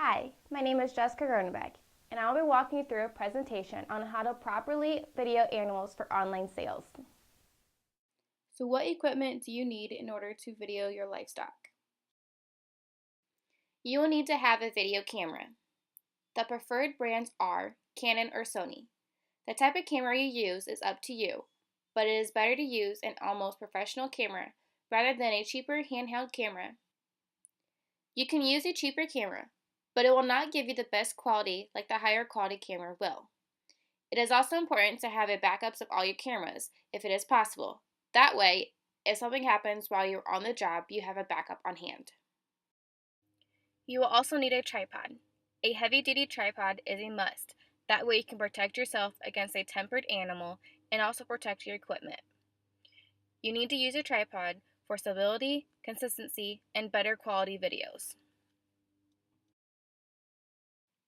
Hi, my name is Jessica Gronenbeck, and I will be walking you through a presentation on how to properly video animals for online sales. So what equipment do you need in order to video your livestock? You will need to have a video camera. The preferred brands are Canon or Sony. The type of camera you use is up to you, but it is better to use an almost professional camera rather than a cheaper handheld camera. You can use a cheaper camera, but it will not give you the best quality like the higher quality camera will. It is also important to have a backups of all your cameras if it is possible. That way, if something happens while you're on the job, you have a backup on hand. You will also need a tripod. A heavy-duty tripod is a must. That way you can protect yourself against a tempered animal and also protect your equipment. You need to use a tripod for stability, consistency, and better quality videos.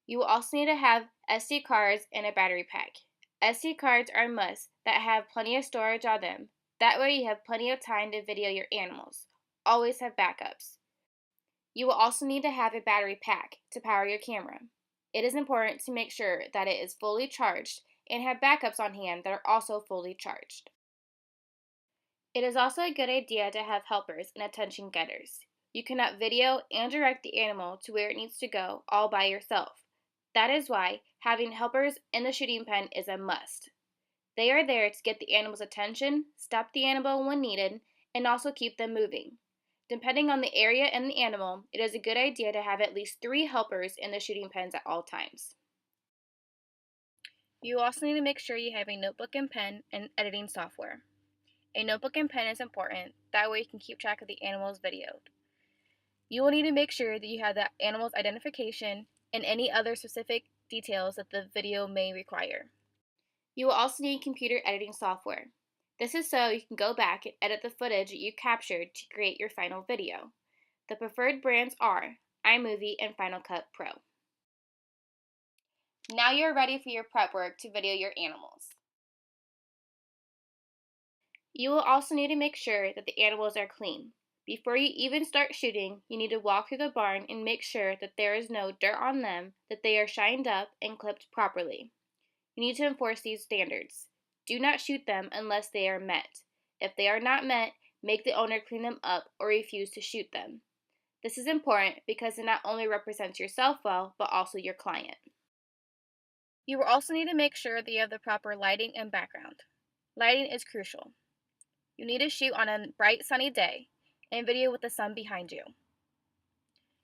You will also need to have SD cards and a battery pack. SD cards are a must that have plenty of storage on them. That way you have plenty of time to video your animals. Always have backups. You will also need to have a battery pack to power your camera. It is important to make sure that it is fully charged and have backups on hand that are also fully charged. It is also a good idea to have helpers and attention getters. You cannot video and direct the animal to where it needs to go all by yourself. That is why having helpers in the shooting pen is a must. They are there to get the animal's attention, stop the animal when needed, and also keep them moving. Depending on the area and the animal, it is a good idea to have at least 3 helpers in the shooting pens at all times. You also need to make sure you have a notebook and pen and editing software. A notebook and pen is important, that way you can keep track of the animals videoed. You will need to make sure that you have the animal's identification and any other specific details that the video may require. You will also need computer editing software. This is so you can go back and edit the footage that you captured to create your final video. The preferred brands are iMovie and Final Cut Pro. Now you're ready for your prep work to video your animals. You will also need to make sure that the animals are clean. Before you even start shooting, you need to walk through the barn and make sure that there is no dirt on them, that they are shined up and clipped properly. You need to enforce these standards. Do not shoot them unless they are met. If they are not met, make the owner clean them up or refuse to shoot them. This is important because it not only represents yourself well, but also your client. You will also need to make sure that you have the proper lighting and background. Lighting is crucial. You need to shoot on a bright sunny day and video with the sun behind you.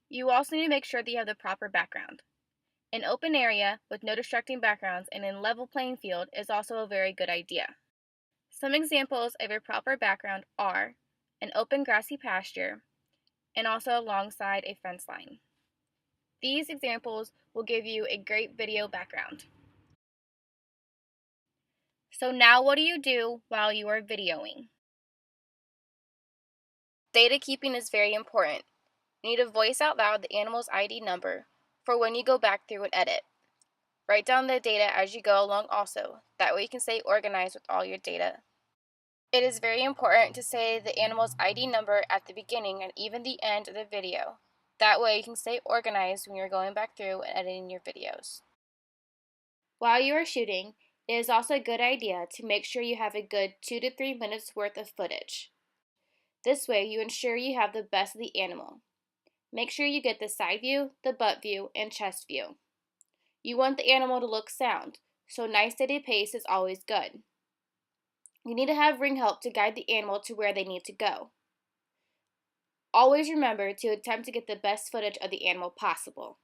You also need to make sure that you have the proper background. An open area with no distracting backgrounds and a level playing field is also a very good idea. Some examples of a proper background are an open grassy pasture and also alongside a fence line. These examples will give you a great video background. So now what do you do while you are videoing? Data keeping is very important. You need to voice out loud the animal's ID number for when you go back through and edit. Write down the data as you go along also. That way you can stay organized with all your data. It is very important to say the animal's ID number at the beginning and even the end of the video. That way you can stay organized when you're going back through and editing your videos. While you are shooting, it is also a good idea to make sure you have a good 2 to 3 minutes worth of footage. This way you ensure you have the best of the animal. Make sure you get the side view, the butt view, and chest view. You want the animal to look sound, so nice steady pace is always good. You need to have ring help to guide the animal to where they need to go. Always remember to attempt to get the best footage of the animal possible.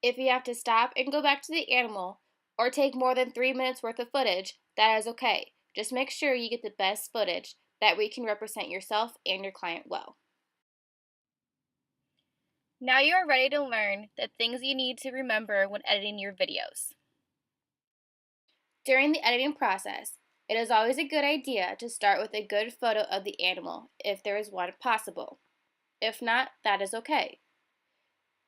If you have to stop and go back to the animal, or take more than 3 minutes worth of footage, that is okay. Just make sure you get the best footage, that way you can represent yourself and your client well. Now you are ready to learn the things you need to remember when editing your videos. During the editing process, it is always a good idea to start with a good photo of the animal if there is one possible. If not, that is okay.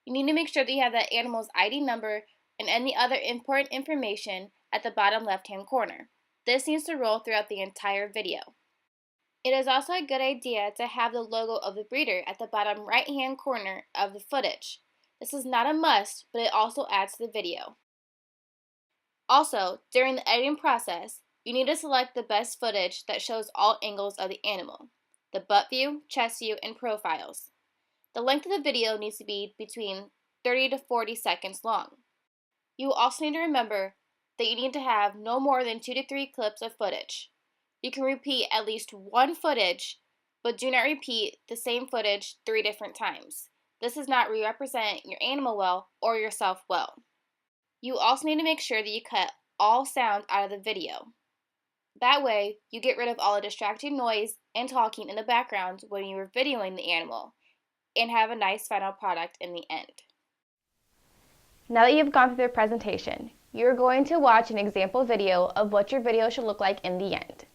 You need to make sure that you have that animal's ID number and any other important information at the bottom left-hand corner. This needs to roll throughout the entire video. It is also a good idea to have the logo of the breeder at the bottom right-hand corner of the footage. This is not a must, but it also adds to the video. Also, during the editing process, you need to select the best footage that shows all angles of the animal, the butt view, chest view, and profiles. The length of the video needs to be between 30 to 40 seconds long. You will also need to remember that you need to have no more than 2 to 3 clips of footage. You can repeat at least one footage, but do not repeat the same footage 3 different times. This does not represent your animal well or yourself well. You also need to make sure that you cut all sounds out of the video. That way, you get rid of all the distracting noise and talking in the background when you are videoing the animal, and have a nice final product in the end. Now that you've gone through the presentation, you're going to watch an example video of what your video should look like in the end.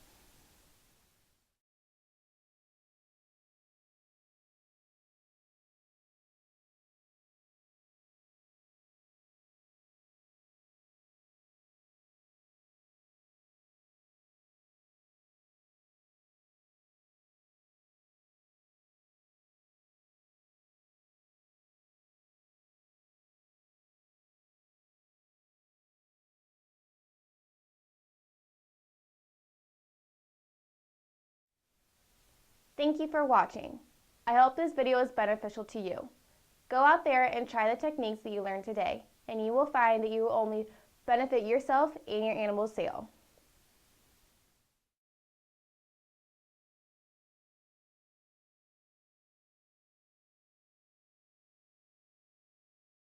Thank you for watching. I hope this video is beneficial to you. Go out there and try the techniques that you learned today, and you will find that you will only benefit yourself and your animal's sale.